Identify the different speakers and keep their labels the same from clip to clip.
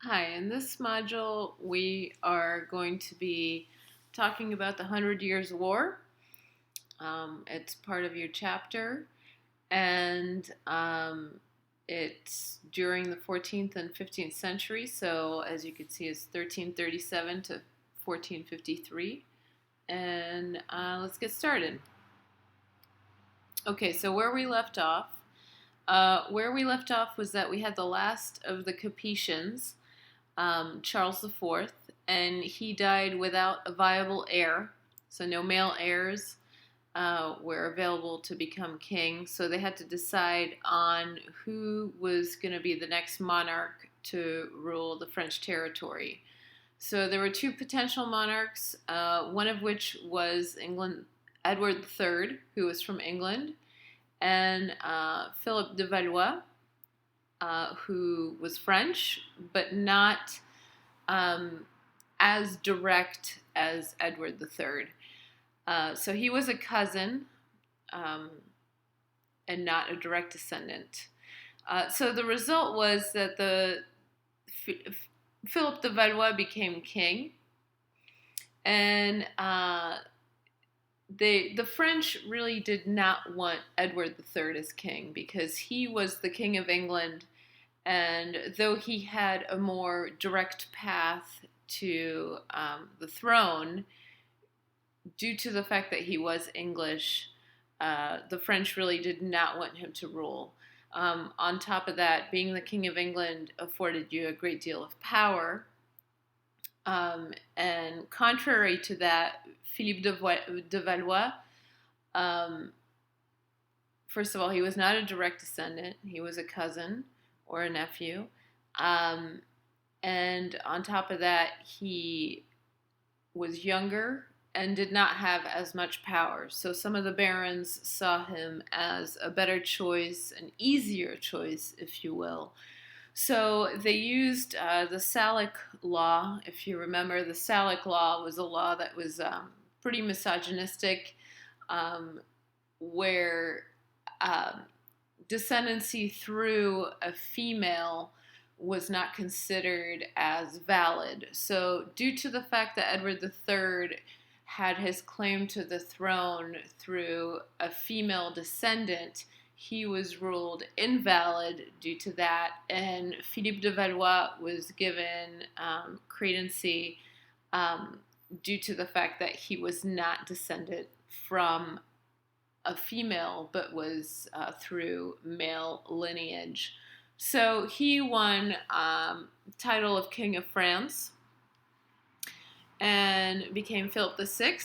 Speaker 1: Hi, in this module, we are going to be talking about the Hundred Years' War. It's part of your chapter, and it's during the 14th and 15th century. So, as you can see, it's 1337 to 1453. And let's get started. Okay, so where we left off was that we had the last of the Capetians, Charles IV, and he died without a viable heir. So no male heirs were available to become king. So they had to decide on who was going to be the next monarch to rule the French territory. So there were two potential monarchs, one of which was Edward III, who was from England, and Philip de Valois, who was French, but not as direct as Edward III. So he was a cousin and not a direct descendant. So the result was that Philip de Valois became king, and the French really did not want Edward III as king because he was the king of England, and though he had a more direct path to the throne, due to the fact that he was English, the French really did not want him to rule. On top of that, being the King of England afforded you a great deal of power. And contrary to that, Philippe de Valois, first of all, he was not a direct descendant, he was a cousin or a nephew. And on top of that, he was younger and did not have as much power. So some of the barons saw him as a better choice, an easier choice, if you will. So they used the Salic law. If you remember, the Salic law was a law that was pretty misogynistic, where descendancy through a female was not considered as valid. So, due to the fact that Edward III had his claim to the throne through a female descendant, he was ruled invalid due to that, and Philippe de Valois was given credency due to the fact that he was not descended from a female, but was through male lineage. So he won title of King of France and became Philip VI.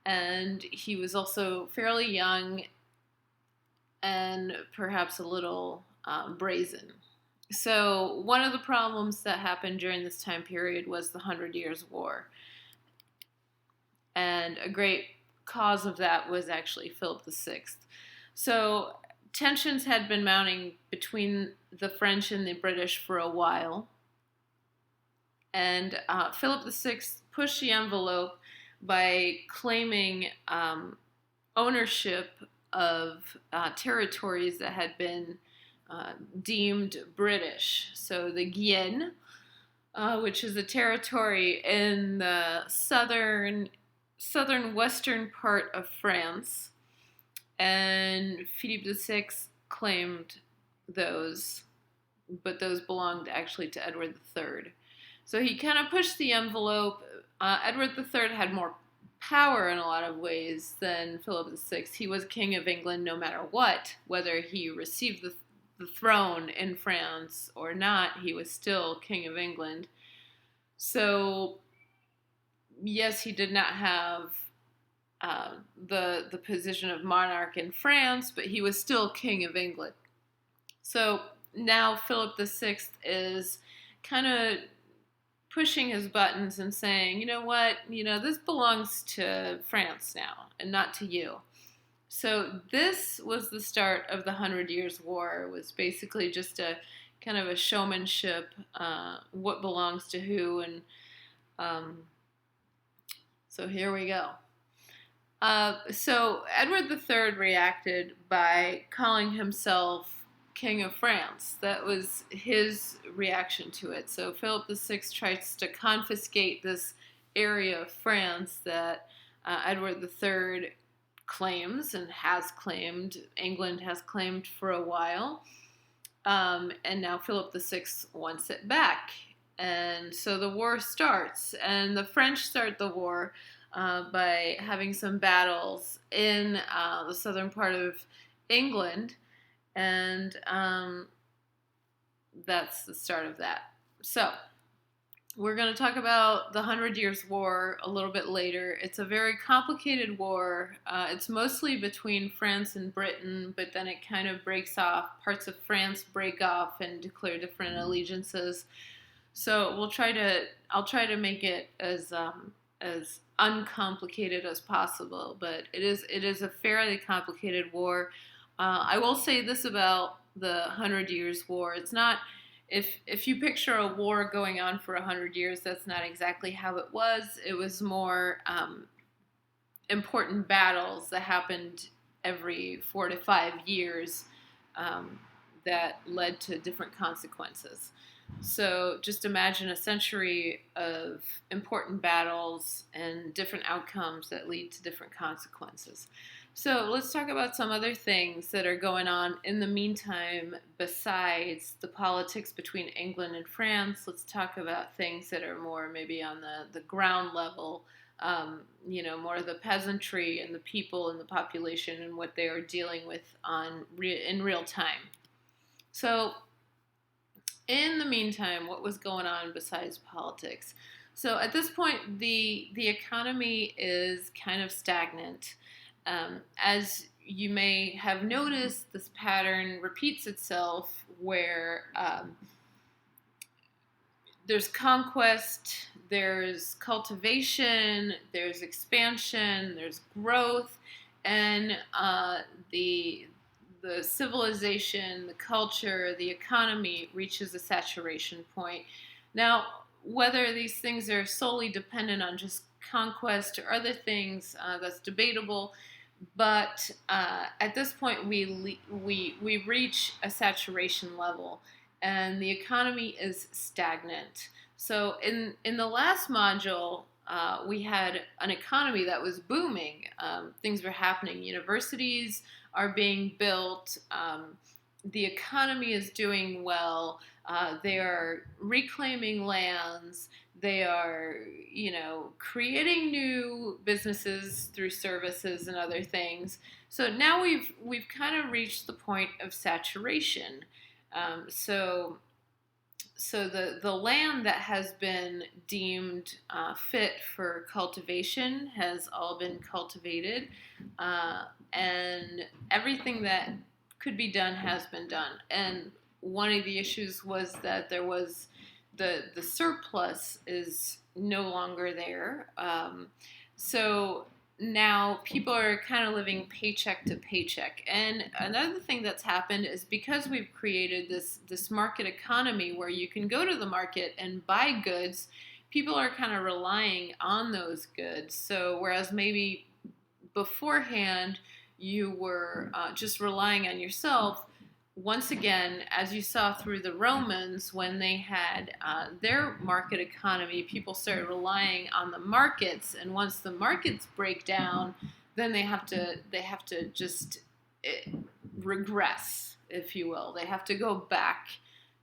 Speaker 1: And he was also fairly young and perhaps a little brazen. So one of the problems that happened during this time period was the Hundred Years' War. And a great cause of that was actually Philip VI. So tensions had been mounting between the French and the British for a while. And Philip VI pushed the envelope by claiming ownership of territories that had been deemed British. So the Guyenne, which is a territory in the southern western part of France, and Philippe VI claimed those, but those belonged actually to Edward III. So he kind of pushed the envelope. Edward III had more power in a lot of ways than Philip VI. He was King of England no matter what, whether he received the throne in France or not, he was still King of England. So, yes, he did not have the position of monarch in France, but he was still King of England. So now Philip VI is kind of pushing his buttons and saying, you know what, this belongs to France now and not to you. So this was the start of the Hundred Years' War. It was basically just a kind of a showmanship, what belongs to who, and so here we go. So Edward III reacted by calling himself King of France. That was his reaction to it. So Philip VI tries to confiscate this area of France that Edward III claims and has claimed, England has claimed for a while. And now Philip VI wants it back. And so the war starts, and the French start the war by having some battles in the southern part of England, and that's the start of that. So we're going to talk about the 100 Years' War a little bit later. It's a very complicated war. It's mostly between France and Britain, but then it kind of breaks off. Parts of France break off and declare different allegiances. So I'll try to make it as uncomplicated as possible, but it is a fairly complicated war. I will say this about the 100 Years' War. It's not, if you picture a war going on for 100 years, that's not exactly how it was. It was more important battles that happened every 4 to 5 years that led to different consequences. So just imagine a century of important battles and different outcomes that lead to different consequences. So let's talk about some other things that are going on in the meantime besides the politics between England and France. Let's talk about things that are more maybe on the ground level, more of the peasantry and the people and the population and what they are dealing with in real time. So in the meantime, what was going on besides politics? So at this point, the economy is kind of stagnant. As you may have noticed, this pattern repeats itself where there's conquest, there's cultivation, there's expansion, there's growth, and the civilization, the culture, the economy reaches a saturation point. Now, whether these things are solely dependent on just conquest or other things, that's debatable. But at this point, we reach a saturation level, and the economy is stagnant. So in the last module, we had an economy that was booming. Things were happening. Universities are being built. The economy is doing well. They are reclaiming lands. They are, creating new businesses through services and other things. So now we've kind of reached the point of saturation. So the land that has been deemed fit for cultivation has all been cultivated, and everything that could be done has been done. And one of the issues was that there was the surplus is no longer there. So now people are kind of living paycheck to paycheck. And another thing that's happened is because we've created this market economy where you can go to the market and buy goods, people are kind of relying on those goods. So whereas maybe beforehand you were just relying on yourself, once again, as you saw through the Romans, when they had their market economy, people started relying on the markets, and once the markets break down, then they have to just regress, if you will. They have to go back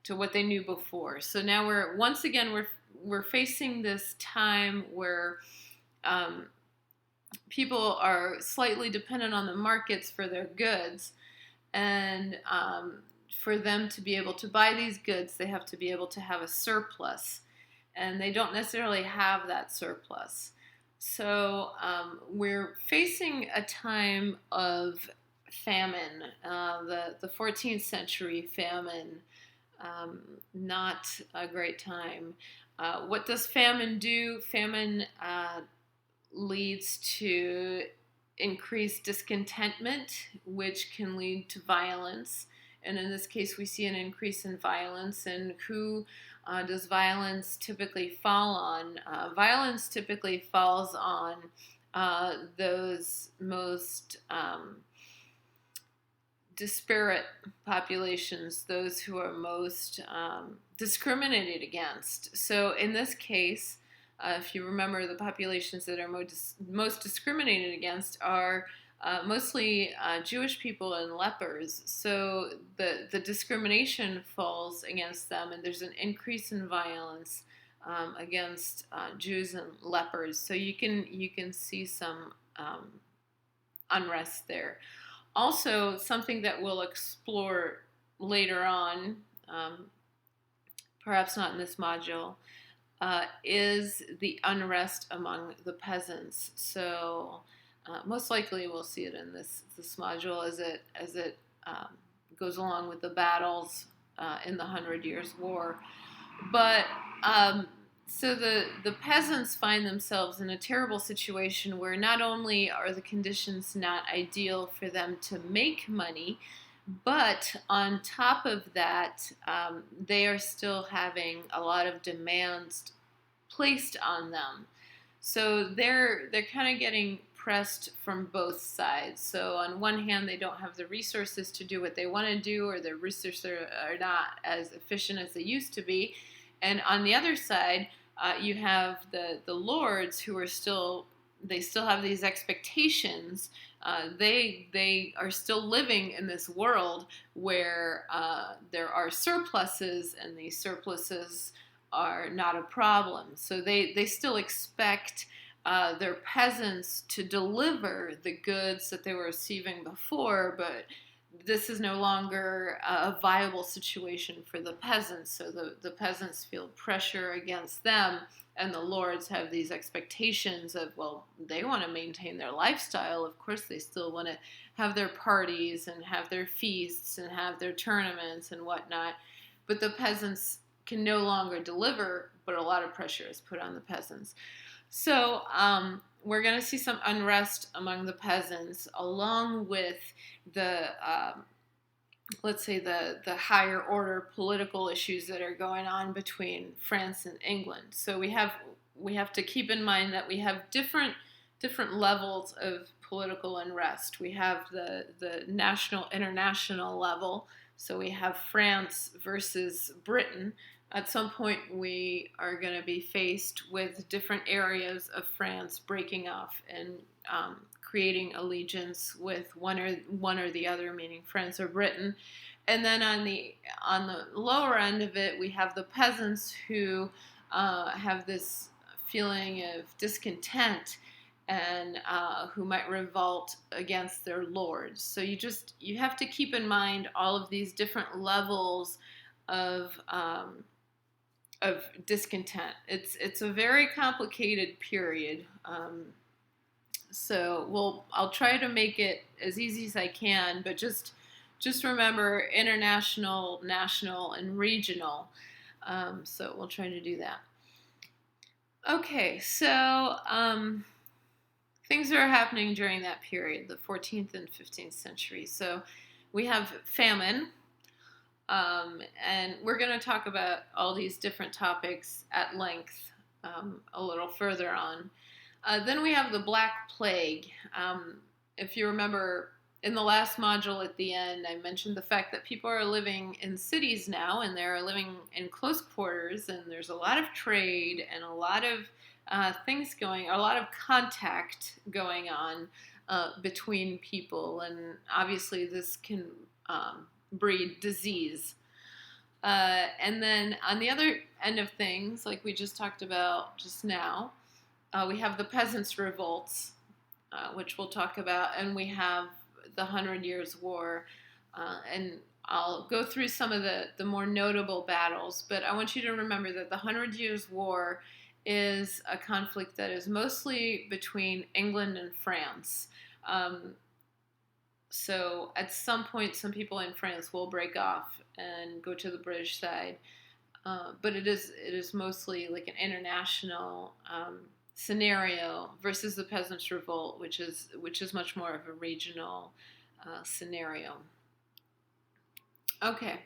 Speaker 1: to what they knew before. So now we're facing this time where people are slightly dependent on the markets for their goods. And for them to be able to buy these goods, they have to be able to have a surplus. And they don't necessarily have that surplus. So we're facing a time of famine, the 14th century famine, not a great time. What does famine do? Famine leads to increased discontentment, which can lead to violence. And in this case, we see an increase in violence. And who does violence typically fall on? Violence typically falls on those most disparate populations, those who are most discriminated against. So in this case, if you remember, the populations that are most discriminated against are mostly Jewish people and lepers. So the discrimination falls against them, and there's an increase in violence against Jews and lepers. So you can see some unrest there. Also, something that we'll explore later on, perhaps not in this module, is the unrest among the peasants. So most likely we'll see it in this module as it goes along with the battles in the 100 Years' War. But so the peasants find themselves in a terrible situation where not only are the conditions not ideal for them to make money, but on top of that, they are still having a lot of demands placed on them. So they're kind of getting pressed from both sides. So on one hand, they don't have the resources to do what they want to do, or their resources are not as efficient as they used to be. And on the other side, you have the lords who are still have these expectations. They are still living in this world where there are surpluses, and these surpluses are not a problem. So they still expect their peasants to deliver the goods that they were receiving before, but this is no longer a viable situation for the peasants. So the peasants feel pressure against them, and the lords have these expectations of, well, they want to maintain their lifestyle. Of course, they still want to have their parties and have their feasts and have their tournaments and whatnot. But the peasants can no longer deliver, but a lot of pressure is put on the peasants. So we're going to see some unrest among the peasants, along with the, let's say, the higher order political issues that are going on between France and England. So we have to keep in mind that we have different levels of political unrest. We have the national, international level. So we have France versus Britain. At some point, we are going to be faced with different areas of France breaking off and creating allegiance with one or the other, meaning France or Britain. And then on the lower end of it, we have the peasants who have this feeling of discontent and who might revolt against their lords. So you have to keep in mind all of these different levels of discontent. It's a very complicated period. So I'll try to make it as easy as I can, but just remember international, national, and regional. So we'll try to do that. Okay, so things that are happening during that period, the 14th and 15th century. So we have famine. And we're going to talk about all these different topics at length a little further on. Then we have the Black Plague. If you remember, in the last module at the end, I mentioned the fact that people are living in cities now, and they're living in close quarters, and there's a lot of trade and a lot of a lot of contact going on between people, and obviously this can breed disease. And then on the other end of things, like we just talked about just now, we have the peasants' revolts, which we'll talk about, and we have the 100 Years' War. And I'll go through some of the more notable battles, but I want you to remember that the 100 Years' War is a conflict that is mostly between England and France. So at some point, some people in France will break off and go to the British side. But it is mostly like an international scenario versus the Peasants' Revolt, which is much more of a regional scenario. Okay,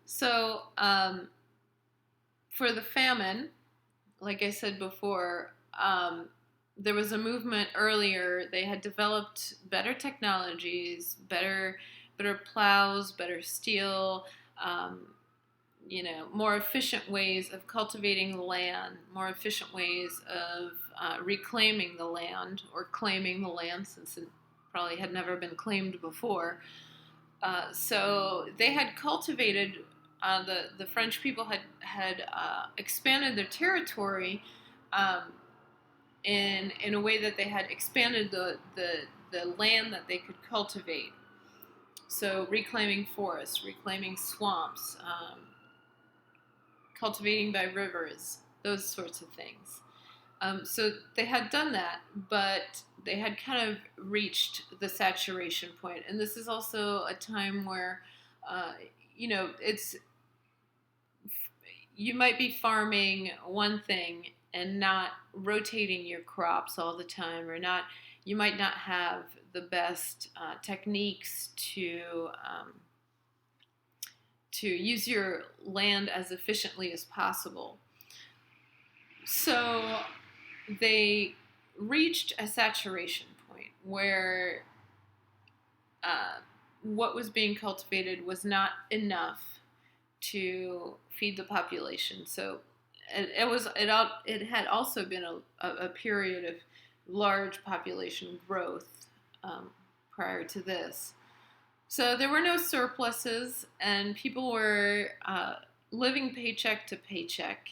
Speaker 1: so for the famine, like I said before, there was a movement earlier. They had developed better technologies, better better plows, better steel, um, more efficient ways of cultivating the land, more efficient ways of reclaiming the land or claiming the land, since it probably had never been claimed before. So they had cultivated, the French people had expanded their territory um, in a way that they had expanded the land that they could cultivate. So reclaiming forests, reclaiming swamps, cultivating by rivers, those sorts of things. So they had done that, but they had kind of reached the saturation point. And this is also a time where, it's you might be farming one thing and not rotating your crops all the time, or not. You might not have the best techniques to use your land as efficiently as possible. So they reached a saturation point where what was being cultivated was not enough to feed the population. So it had also been a period of large population growth prior to this. So there were no surpluses, and people were living paycheck to paycheck.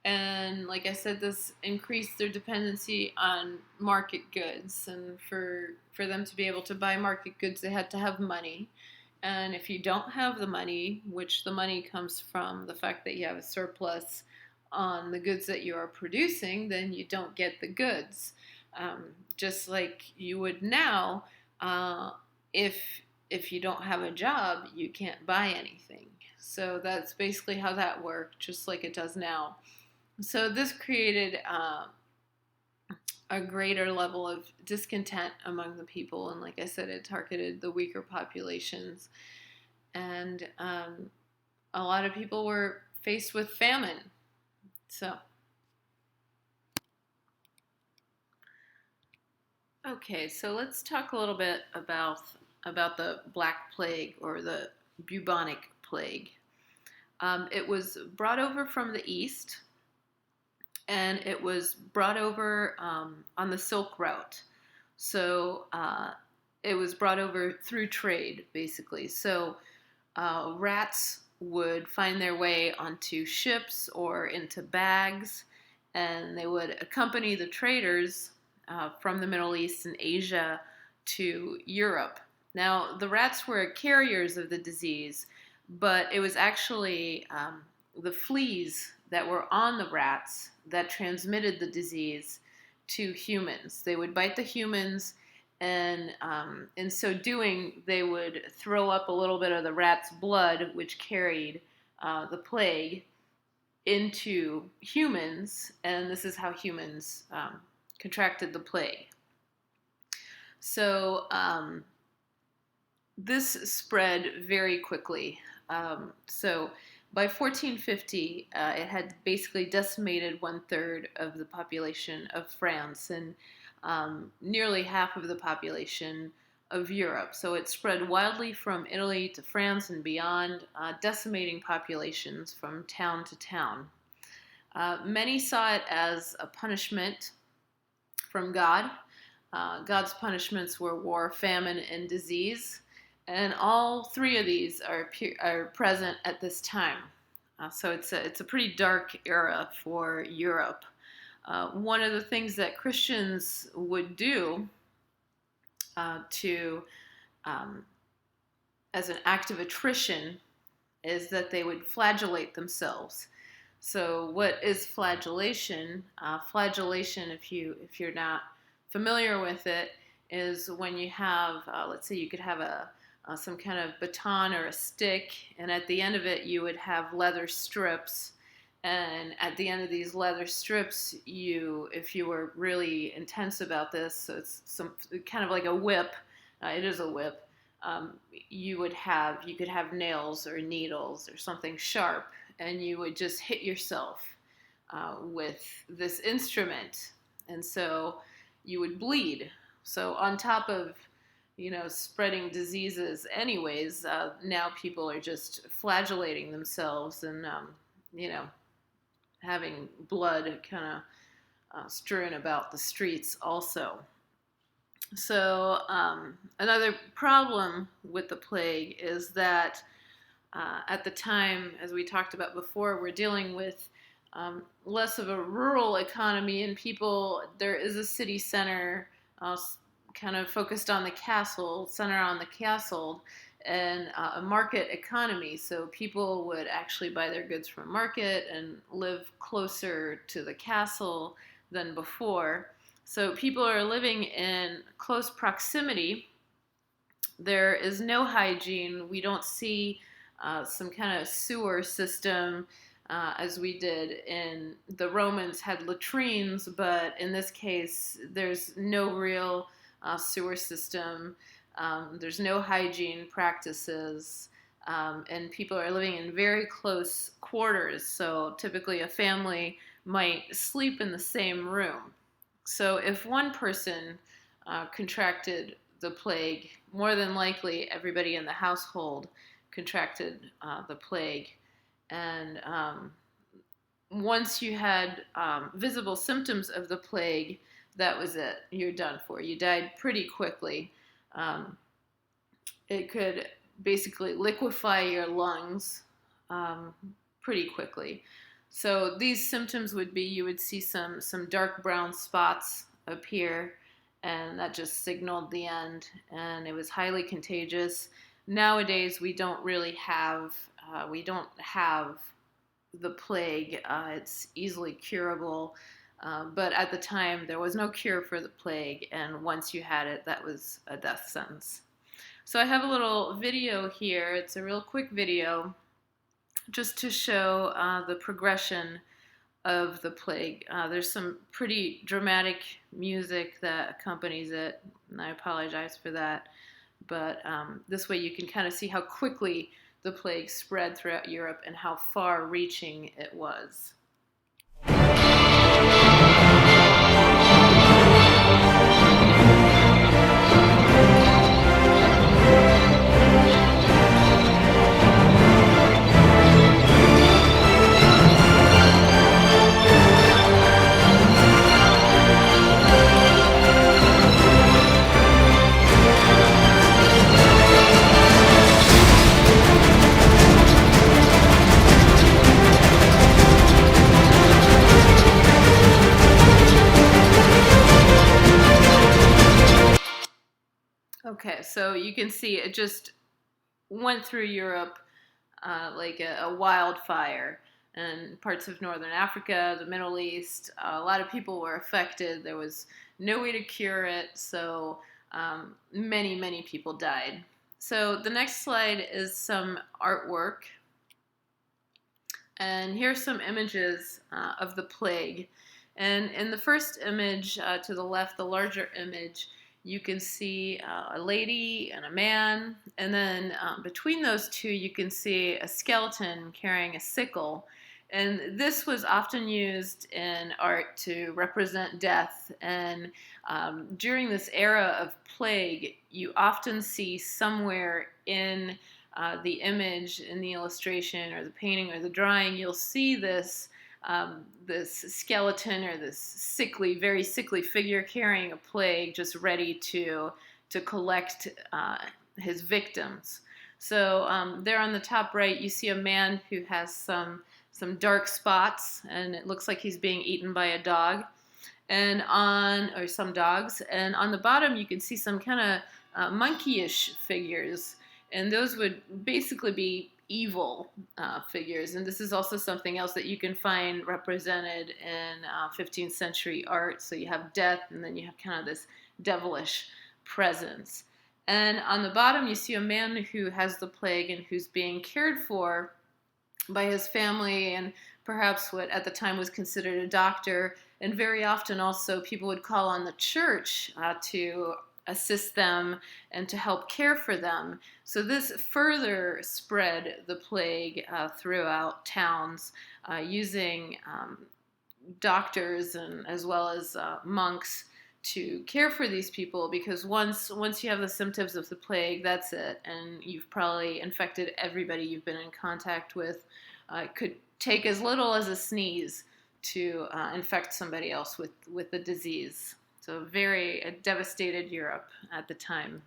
Speaker 1: And like I said, this increased their dependency on market goods. And for them to be able to buy market goods, they had to have money. And if you don't have the money, which the money comes from the fact that you have a surplus on the goods that you are producing, then you don't get the goods. Just like you would now, if you don't have a job, you can't buy anything. So that's basically how that worked, just like it does now. So this created a greater level of discontent among the people, and like I said, it targeted the weaker populations. And a lot of people were faced with famine. So, okay, so let's talk a little bit about the Black Plague, or the bubonic plague. It was brought over from the east, and it was brought over on the Silk Route. So it was brought over through trade, basically. So rats would find their way onto ships or into bags, and they would accompany the traders from the Middle East and Asia to Europe. Now, the rats were carriers of the disease, but it was actually the fleas that were on the rats that transmitted the disease to humans. They would bite the humans, and in so doing, they would throw up a little bit of the rat's blood, which carried the plague, into humans, and this is how humans contracted the plague. So this spread very quickly. So by 1450, it had basically decimated 1/3 of the population of France and nearly half of the population of Europe. So it spread wildly from Italy to France and beyond, decimating populations from town to town. Many saw it as a punishment from God. God's punishments were war, famine, and disease. And all three of these are present at this time. So it's a pretty dark era for Europe. One of the things that Christians would do as an act of attrition is that they would flagellate themselves. So what is flagellation? Flagellation, if you're not familiar with it, is when you have, let's say you could have some kind of baton or a stick, and at the end of it you would have leather strips, and at the end of these leather strips, if you were really intense about this, so it's some kind of like a whip, it is a whip, you could have nails or needles or something sharp, and you would just hit yourself with this instrument, and so you would bleed. So on top of spreading diseases anyways. Now people are just flagellating themselves and, you know, having blood kind of strewn about the streets also. So another problem with the plague is that at the time, as we talked about before, we're dealing with less of a rural economy, and there is a city center kind of focused on the castle, center on the castle, and a market economy. So people would actually buy their goods from market and live closer to the castle than before. So people are living in close proximity. There is no hygiene. We don't see some kind of sewer system as we did in the Romans had latrines, but in this case, there's no real sewer system. There's no hygiene practices, and people are living in very close quarters. So typically, a family might sleep in the same room. So if one person contracted the plague, more than likely everybody in the household contracted the plague. And once you had visible symptoms of the plague, that was it. You're done for. You died pretty quickly. It could basically liquefy your lungs pretty quickly. So these symptoms would be, you would see some dark brown spots appear, and that just signaled the end, and it was highly contagious. Nowadays, we don't have the plague. It's easily curable, but at the time, there was no cure for the plague, and once you had it, that was a death sentence. So I have a little video here. It's a real quick video just to show the progression of the plague. There's some pretty dramatic music that accompanies it, and I apologize for that. But this way you can kind of see how quickly the plague spread throughout Europe and how far-reaching it was. Okay, so you can see it just went through Europe like a wildfire. And parts of northern Africa, the Middle East, a lot of people were affected. There was no way to cure it, so many people died. So the next slide is some artwork. And here's some images of the plague. And in the first image to the left, the larger image, you can see a lady and a man, and then between those two you can see a skeleton carrying a sickle. And this was often used in art to represent death. And during this era of plague, you often see somewhere in the image, in the illustration or the painting or the drawing, you'll see this skeleton or this sickly, very sickly figure carrying a plague, just ready to collect his victims. So there on the top right, you see a man who has some dark spots, and it looks like he's being eaten by a dog, or some dogs. And on the bottom, you can see some kind of monkeyish figures, and those would basically be evil figures. And this is also something else that you can find represented in 15th century art. So you have death, and then you have kind of this devilish presence. And on the bottom, you see a man who has the plague and who's being cared for by his family and perhaps what at the time was considered a doctor. And very often also people would call on the church to assist them and to help care for them. So this further spread the plague throughout towns using doctors and as well as monks to care for these people, because once you have the symptoms of the plague, that's it, and you've probably infected everybody you've been in contact with. It could take as little as a sneeze to infect somebody else with the disease. So very devastated Europe at the time.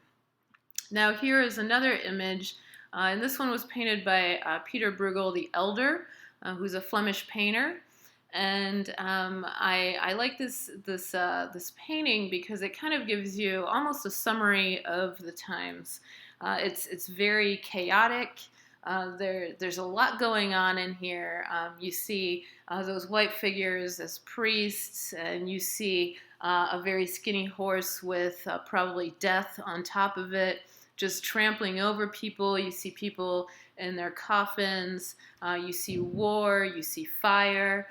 Speaker 1: Now here is another image, and this one was painted by Peter Bruegel the Elder, who's a Flemish painter. And I like this painting because it kind of gives you almost a summary of the times. It's very chaotic. There's a lot going on in here. You see those white figures as priests, and you see a very skinny horse with probably death on top of it, just trampling over people. You see people in their coffins. You see war. You see fire.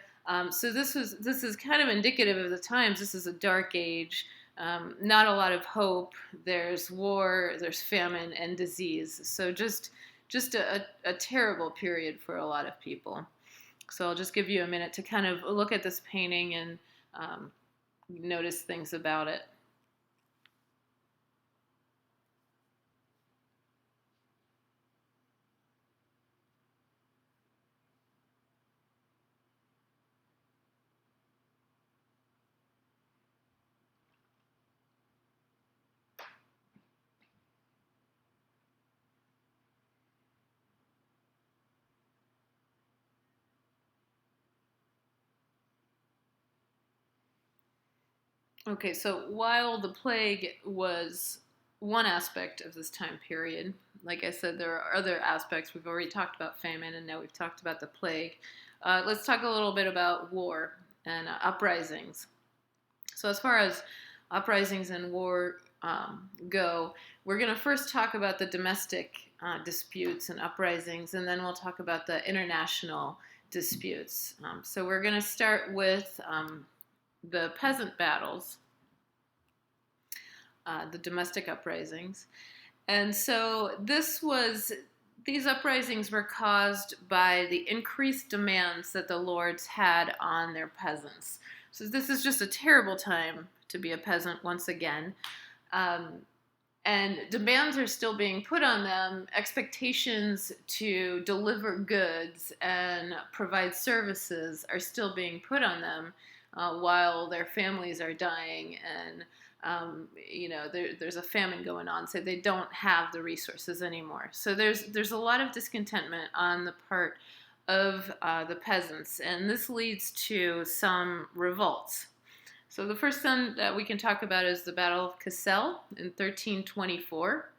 Speaker 1: So this is kind of indicative of the times. This is a dark age. Not a lot of hope. There's war. There's famine and disease. So just a terrible period for a lot of people. So I'll just give you a minute to kind of look at this painting and notice things about it. Okay, so while the plague was one aspect of this time period, like I said, there are other aspects. We've already talked about famine, and now we've talked about the plague. Let's talk a little bit about war and uprisings. So as far as uprisings and war go, we're going to first talk about the domestic disputes and uprisings, and then we'll talk about the international disputes. So we're going to start with the peasant battles, the domestic uprisings. And so these uprisings were caused by the increased demands that the lords had on their peasants. So this is just a terrible time to be a peasant once again. And demands are still being put on them, expectations to deliver goods and provide services are still being put on them while their families are dying, and there's a famine going on, so they don't have the resources anymore. So there's a lot of discontentment on the part of the peasants, and this leads to some revolts. So the first one that we can talk about is the Battle of Cassel in 1324.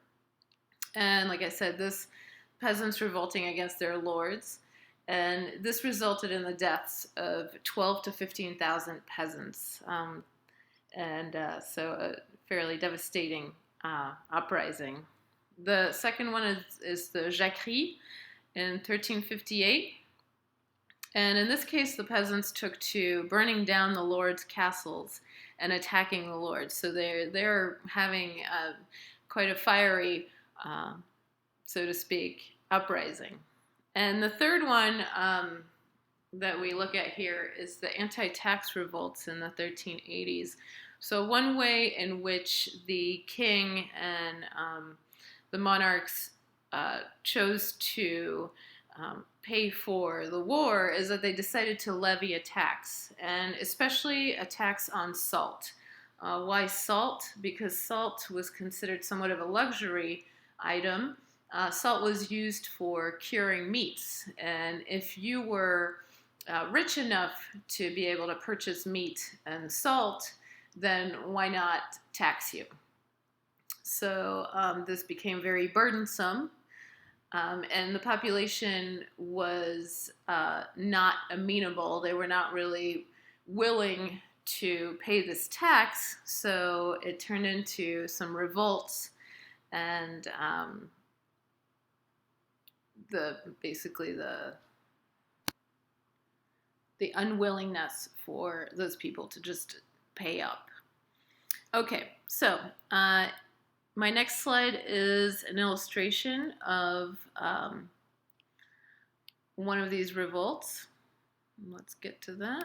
Speaker 1: And like I said, this peasants revolting against their lords. And this resulted in the deaths of 12 to 15,000 peasants. So a fairly devastating uprising. The second one is the Jacquerie in 1358. And in this case, the peasants took to burning down the lords' castles and attacking the lords. So they're having quite a fiery, so to speak, uprising. And the third one that we look at here is the anti-tax revolts in the 1380s. So one way in which the king and the monarchs chose to pay for the war is that they decided to levy a tax, and especially a tax on salt. Why salt? Because salt was considered somewhat of a luxury item. Salt was used for curing meats, and if you were rich enough to be able to purchase meat and salt, then why not tax you? So this became very burdensome. And the population was not amenable. They were not really willing to pay this tax, so it turned into some revolts and basically the unwillingness for those people to just pay up. Okay, so my next slide is an illustration of one of these revolts. Let's get to that.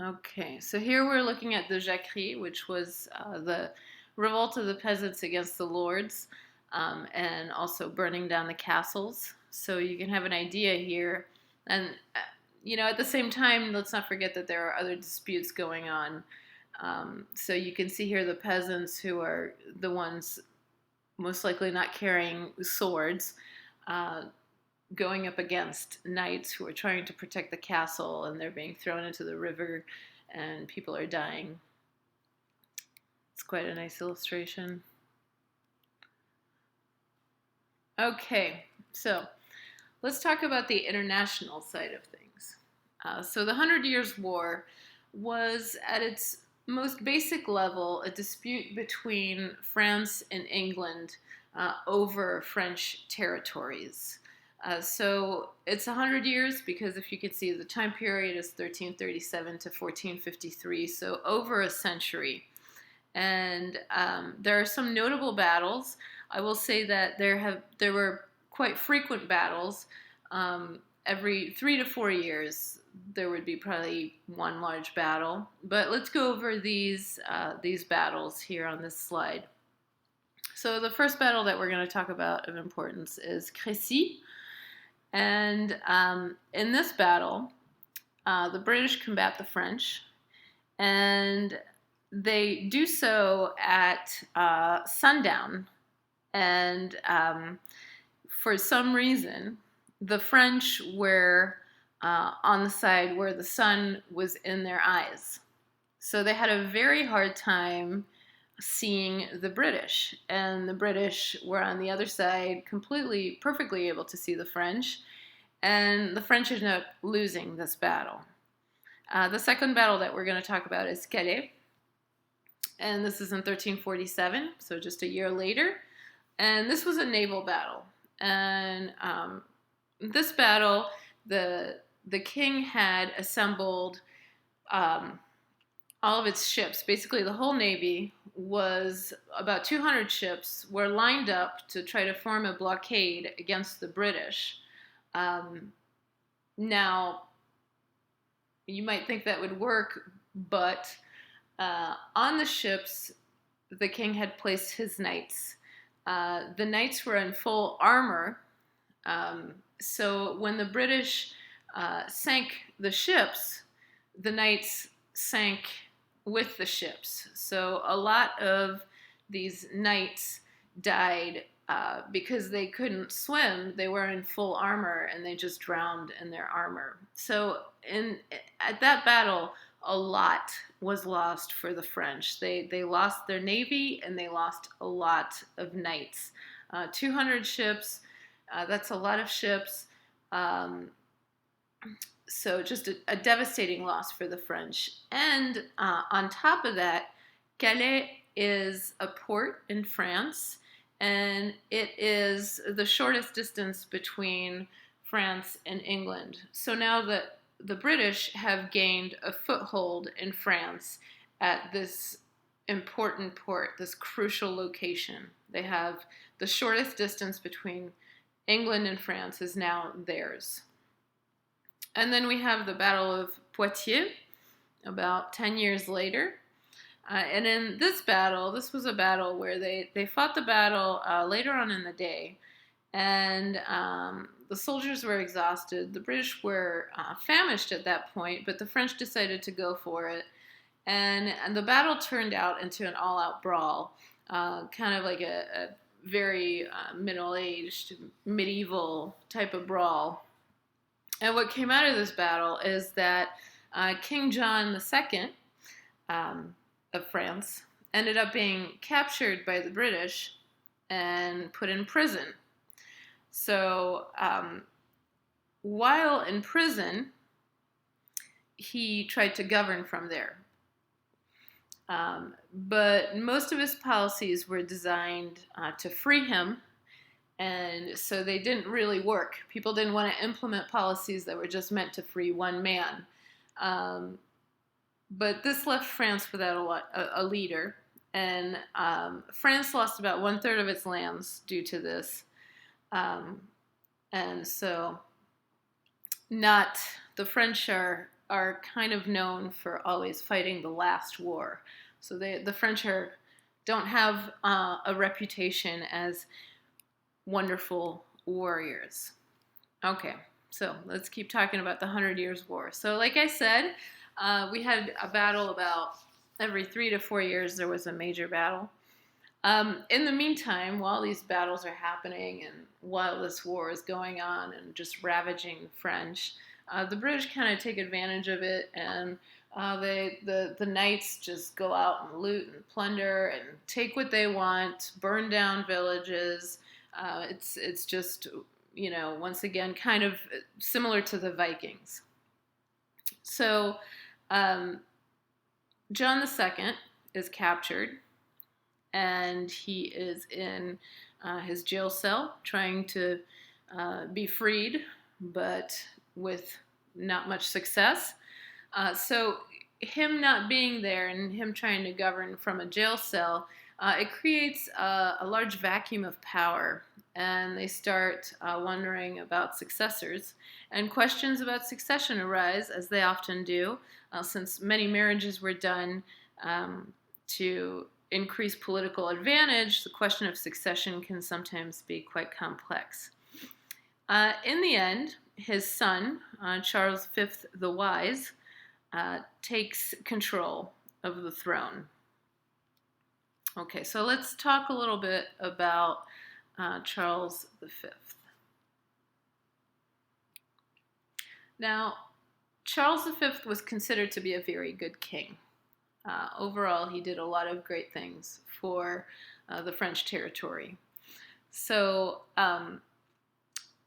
Speaker 1: Okay, so here we're looking at the Jacquerie, which was the revolt of the peasants against the lords, and also burning down the castles. So you can have an idea here. And, at the same time, let's not forget that there are other disputes going on. So you can see here the peasants, who are the ones most likely not carrying swords, uh, going up against knights who are trying to protect the castle, and they're being thrown into the river and people are dying. It's quite a nice illustration. Okay, so let's talk about the international side of things. So the 100 Years' War was, at its most basic level, a dispute between France and England over French territories. So it's 100 years because, if you can see, the time period is 1337 to 1453, so over a century. And there are some notable battles. I will say that there were quite frequent battles. Every 3 to 4 years, there would be probably one large battle. But let's go over these battles here on this slide. So the first battle that we're going to talk about of importance is Crécy. And in this battle, the British combat the French, and they do so at sundown. And for some reason, the French were on the side where the sun was in their eyes. So they had a very hard time seeing the British, and the British were on the other side, perfectly able to see the French, and the French ended up losing this battle. The second battle that we're going to talk about is Calais, and this is in 1347, so just a year later, and this was a naval battle. And this battle, the king had assembled all of its ships. Basically, the whole navy was about 200 ships were lined up to try to form a blockade against the British. Now, you might think that would work, but on the ships, the king had placed his knights. The knights were in full armor, so when the British sank the ships, the knights sank with the ships. So a lot of these knights died because they couldn't swim. They were in full armor and they just drowned in their armor. So at that battle, a lot was lost for the French. They lost their navy and they lost a lot of knights. 200 ships, that's a lot of ships. So just a devastating loss for the French. And on top of that, Calais is a port in France, and it is the shortest distance between France and England. So now that the British have gained a foothold in France at this important port, this crucial location, they have the shortest distance between England and France is now theirs. And then we have the Battle of Poitiers, about 10 years later. And in this battle, this was a battle where they fought the battle later on in the day. And the soldiers were exhausted. The British were famished at that point, but the French decided to go for it. And the battle turned out into an all-out brawl, kind of like a very middle-aged, medieval type of brawl. And what came out of this battle is that King John II of France ended up being captured by the British and put in prison. So while in prison, he tried to govern from there. But most of his policies were designed to free him, and so they didn't really work. People didn't want to implement policies that were just meant to free one man. But this left France without a leader, and France lost about 1/3 of its lands due to this. And so the French are are kind of known for always fighting the last war. So the French don't have a reputation as wonderful warriors. Okay, so let's keep talking about the 100 Years' War. So like I said, we had a battle about every 3 to 4 years. There was a major battle. In the meantime, while these battles are happening and while this war is going on and just ravaging the French, the British kind of take advantage of it, and the knights just go out and loot and plunder and take what they want, burn down villages. It's just, once again, kind of similar to the Vikings. So John II is captured, and he is in his jail cell trying to be freed, but with not much success. So him not being there and him trying to govern from a jail cell, it creates a large vacuum of power, and they start wondering about successors. And questions about succession arise, as they often do, since many marriages were done to increase political advantage. The question of succession can sometimes be quite complex. In the end, his son, Charles V the Wise, takes control of the throne. Okay, so let's talk a little bit about Charles V. Now, Charles V was considered to be a very good king. Overall, he did a lot of great things for the French territory. So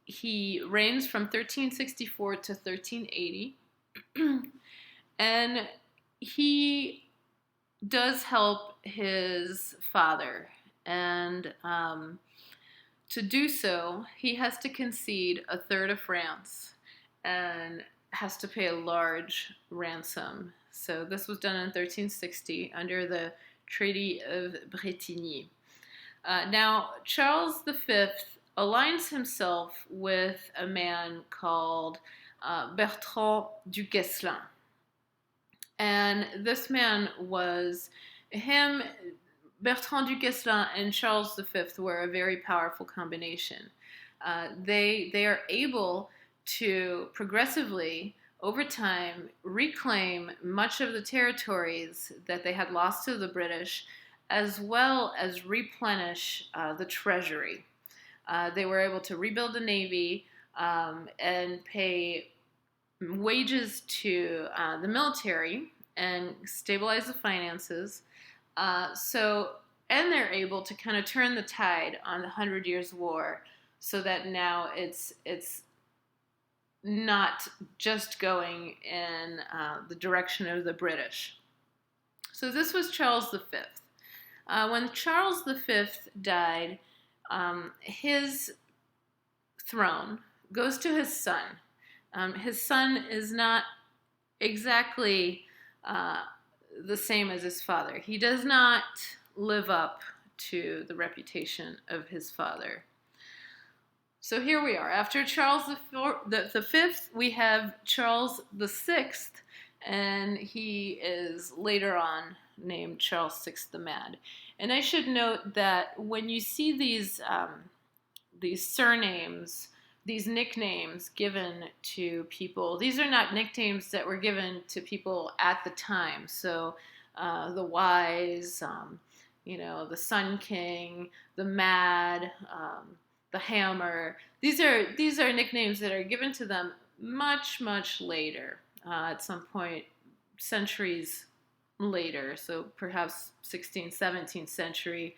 Speaker 1: he reigns from 1364 to 1380, and he does help his father. And to do so, he has to concede a third of France and has to pay a large ransom. So this was done in 1360 under the Treaty of Bretigny. Now, Charles V aligns himself with a man called Bertrand du Guesclin. And this man was Bertrand du Guesclin and Charles V were a very powerful combination. They are able to progressively, over time, reclaim much of the territories that they had lost to the British, as well as replenish the treasury. They were able to rebuild the navy and pay wages to the military and stabilize the finances. And they're able to kind of turn the tide on the 100 Years' War, so that now it's not just going in the direction of the British. So this was Charles V. When Charles V died, his throne goes to his son. His son is not exactly the same as his father. He does not live up to the reputation of his father. So here we are. After Charles V, we have Charles VI, and he is later on named Charles VI the Mad. And I should note that when you see these surnames, these nicknames given to people, these are not nicknames that were given to people at the time. So the Wise, the Sun King, the Mad, the Hammer. These are nicknames that are given to them much, much later, at some point, centuries later, so perhaps 16th, 17th century,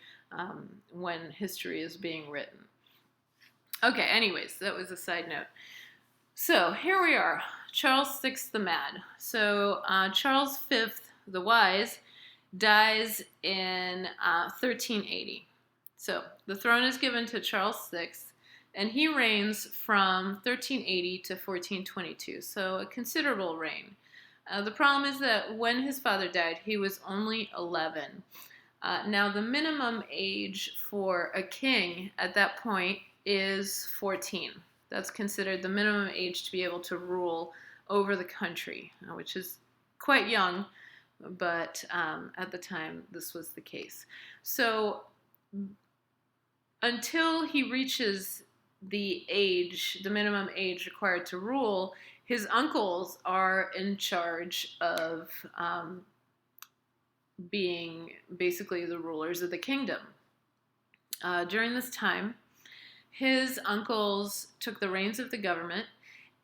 Speaker 1: when history is being written. Okay, anyways, that was a side note. So here we are, Charles VI the Mad. So Charles V the Wise dies in 1380. So the throne is given to Charles VI, and he reigns from 1380 to 1422, so a considerable reign. The problem is that when his father died, he was only 11. Now, the minimum age for a king at that point is 14. That's considered the minimum age to be able to rule over the country, which is quite young, but at the time this was the case. So until he reaches the minimum age required to rule, his uncles are in charge of being basically the rulers of the kingdom. During this time, his uncles took the reins of the government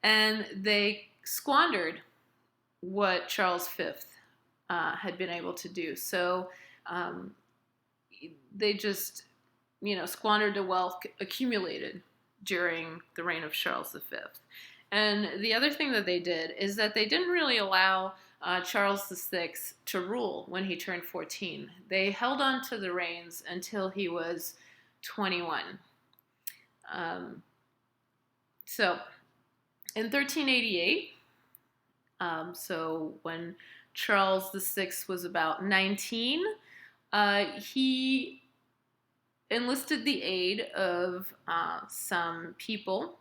Speaker 1: and they squandered what Charles V had been able to do. So they just, squandered the wealth accumulated during the reign of Charles V. And the other thing that they did is that they didn't really allow Charles VI to rule when he turned 14. They held on to the reins until he was 21. So in 1388, so when Charles VI was about 19, he enlisted the aid of some people,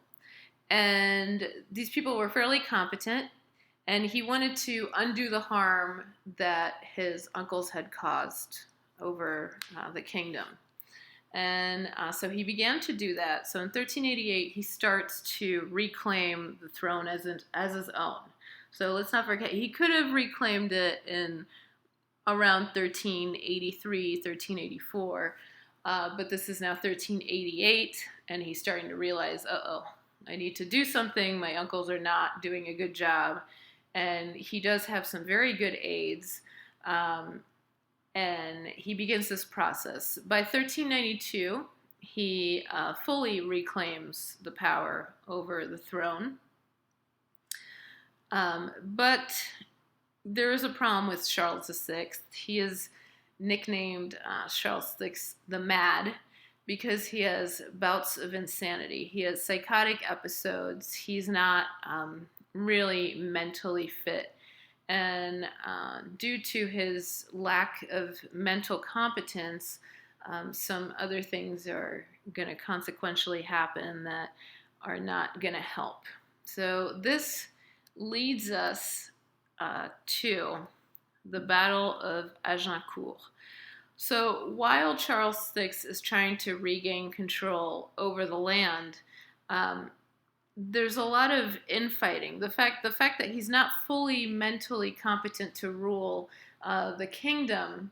Speaker 1: and these people were fairly competent, and he wanted to undo the harm that his uncles had caused over the kingdom. And so he began to do that. So in 1388, he starts to reclaim the throne as his own. So let's not forget, he could have reclaimed it in around 1383, 1384, but this is now 1388, and he's starting to realize, I need to do something. My uncles are not doing a good job. And he does have some very good aides, and he begins this process. By 1392, he fully reclaims the power over the throne. But there is a problem with Charles VI. He is nicknamed Charles VI the Mad because he has bouts of insanity. He has psychotic episodes. He's not really mentally fit. And due to his lack of mental competence, some other things are going to consequentially happen that are not going to help. So this leads us to the Battle of Agincourt. So while Charles VI is trying to regain control over the land, there's a lot of infighting. The fact that he's not fully mentally competent to rule the kingdom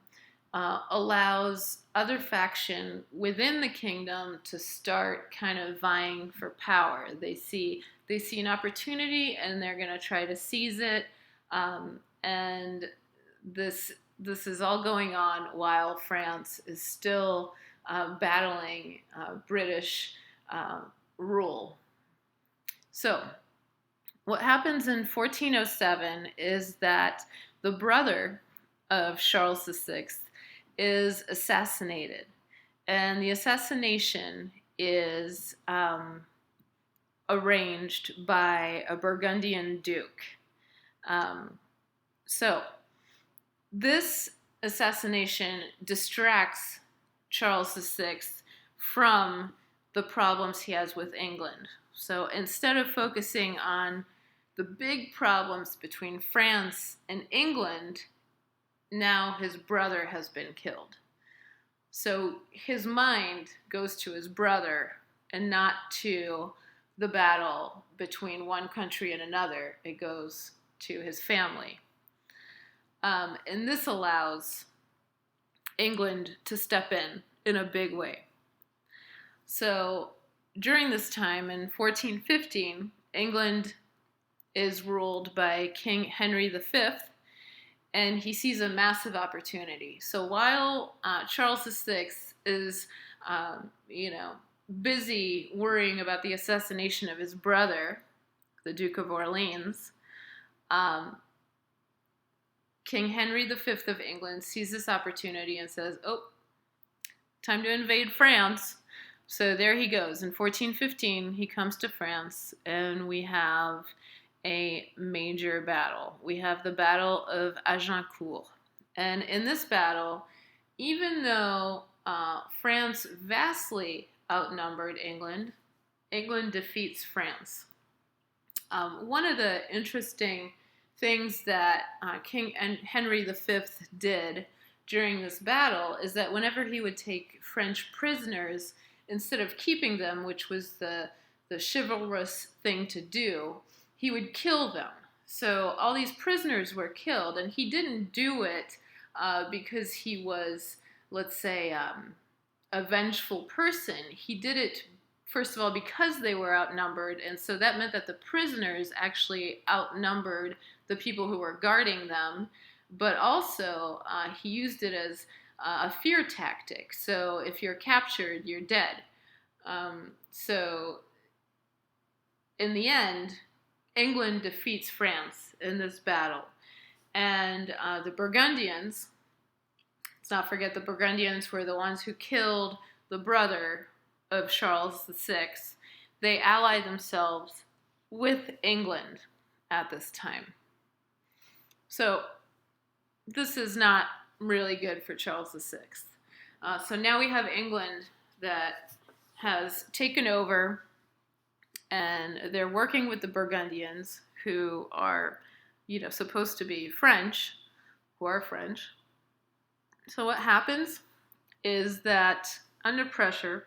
Speaker 1: allows other faction within the kingdom to start kind of vying for power. They see an opportunity and they're going to try to seize it. And this is all going on while France is still battling British rule. So what happens in 1407 is that the brother of Charles VI is assassinated. And the assassination is arranged by a Burgundian duke. So this assassination distracts Charles VI from the problems he has with England. So instead of focusing on the big problems between France and England, now his brother has been killed. So his mind goes to his brother and not to the battle between one country and another. It goes to his family. And this allows England to step in a big way. So during this time, in 1415, England is ruled by King Henry V, and he sees a massive opportunity. So while Charles VI is, busy worrying about the assassination of his brother, the Duke of Orleans, King Henry V of England sees this opportunity and says, time to invade France. So there he goes. In 1415, he comes to France, and we have a major battle. We have the Battle of Agincourt. And in this battle, even though France vastly outnumbered England, England defeats France. One of the interesting things that King Henry V did during this battle is that whenever he would take French prisoners, instead of keeping them, which was the chivalrous thing to do, he would kill them. So all these prisoners were killed, and he didn't do it because he was, let's say, a vengeful person. He did it, first of all, because they were outnumbered, and so that meant that the prisoners actually outnumbered the people who were guarding them, but also he used it as a fear tactic. So if you're captured, you're dead. So in the end, England defeats France in this battle. And the Burgundians, let's not forget the Burgundians were the ones who killed the brother of Charles VI. They allied themselves with England at this time. So this is not really good for Charles VI. So now we have England that has taken over, and they're working with the Burgundians, who are, supposed to be French, who are French. So what happens is that under pressure,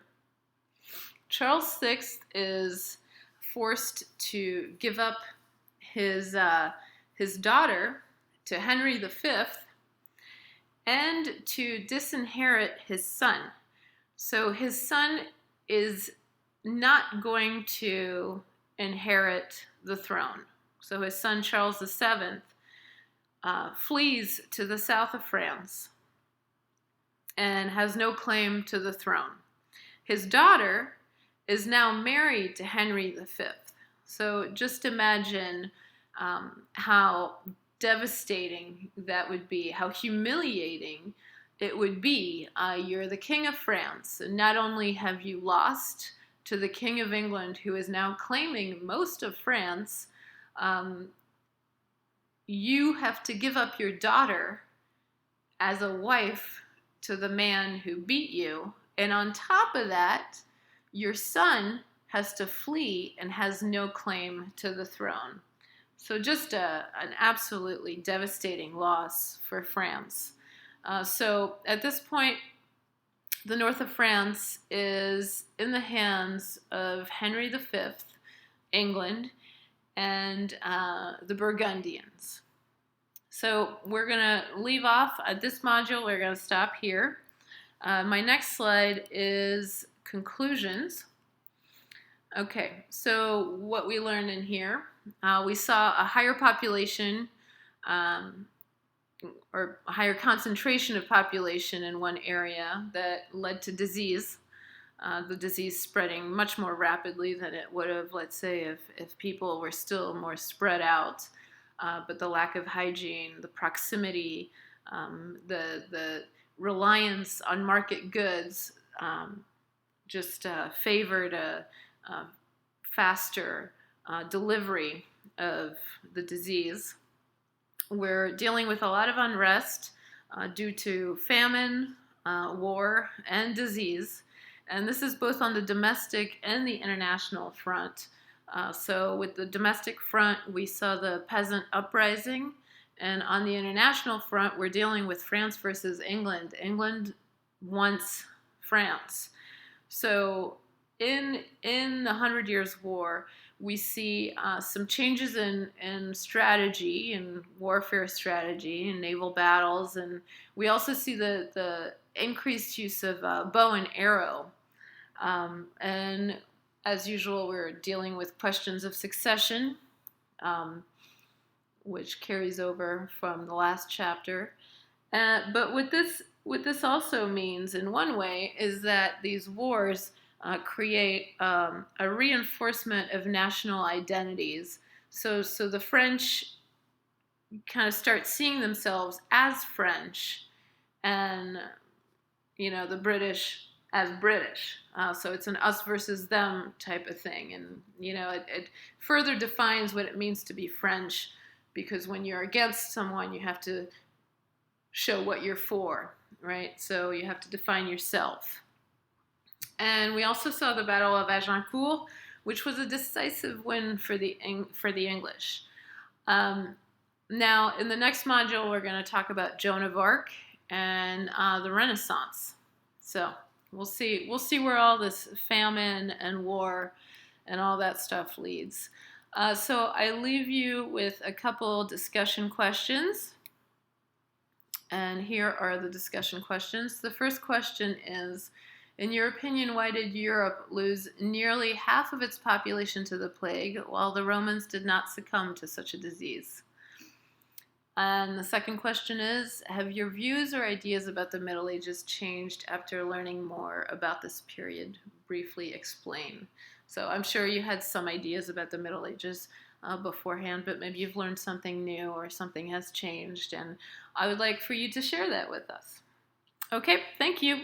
Speaker 1: Charles VI is forced to give up his daughter to Henry V and to disinherit his son. So his son is not going to inherit the throne. So his son Charles VII flees to the south of France and has no claim to the throne. His daughter is now married to Henry V. So just imagine how devastating that would be, how humiliating it would be. You're the King of France, and not only have you lost to the King of England, who is now claiming most of France, you have to give up your daughter as a wife to the man who beat you. And on top of that, your son has to flee and has no claim to the throne. So just an absolutely devastating loss for France. So at this point, the north of France is in the hands of Henry V, England, and the Burgundians. So we're going to leave off at this module. We're going to stop here. My next slide is conclusions. Okay, so what we learned in here, we saw a higher population or a higher concentration of population in one area that led to disease. The disease spreading much more rapidly than it would have, let's say, if people were still more spread out. But the lack of hygiene, the proximity, the reliance on market goods just favored a faster delivery of the disease. We're dealing with a lot of unrest due to famine, war, and disease. And this is both on the domestic and the international front. So with the domestic front, we saw the peasant uprising. And on the international front, we're dealing with France versus England. England wants France. So in the 100 Years' War, we see some changes in strategy and warfare strategy and naval battles. And we also see the increased use of bow and arrow. And as usual, we're dealing with questions of succession, which carries over from the last chapter. But what this also means in one way is that these wars create a reinforcement of national identities. So the French kind of start seeing themselves as French, and the British as British. So it's an us versus them type of thing. And, it further defines what it means to be French, because when you're against someone, you have to show what you're for, right? So you have to define yourself. And we also saw the Battle of Agincourt, which was a decisive win for the English. Now, in the next module, we're going to talk about Joan of Arc and the Renaissance. So we'll see where all this famine and war and all that stuff leads. So I leave you with a couple discussion questions. And here are the discussion questions. The first question is, in your opinion, why did Europe lose nearly half of its population to the plague, while the Romans did not succumb to such a disease? And the second question is, have your views or ideas about the Middle Ages changed after learning more about this period? Briefly explain. So I'm sure you had some ideas about the Middle Ages beforehand, but maybe you've learned something new or something has changed, and I would like for you to share that with us. Okay, thank you.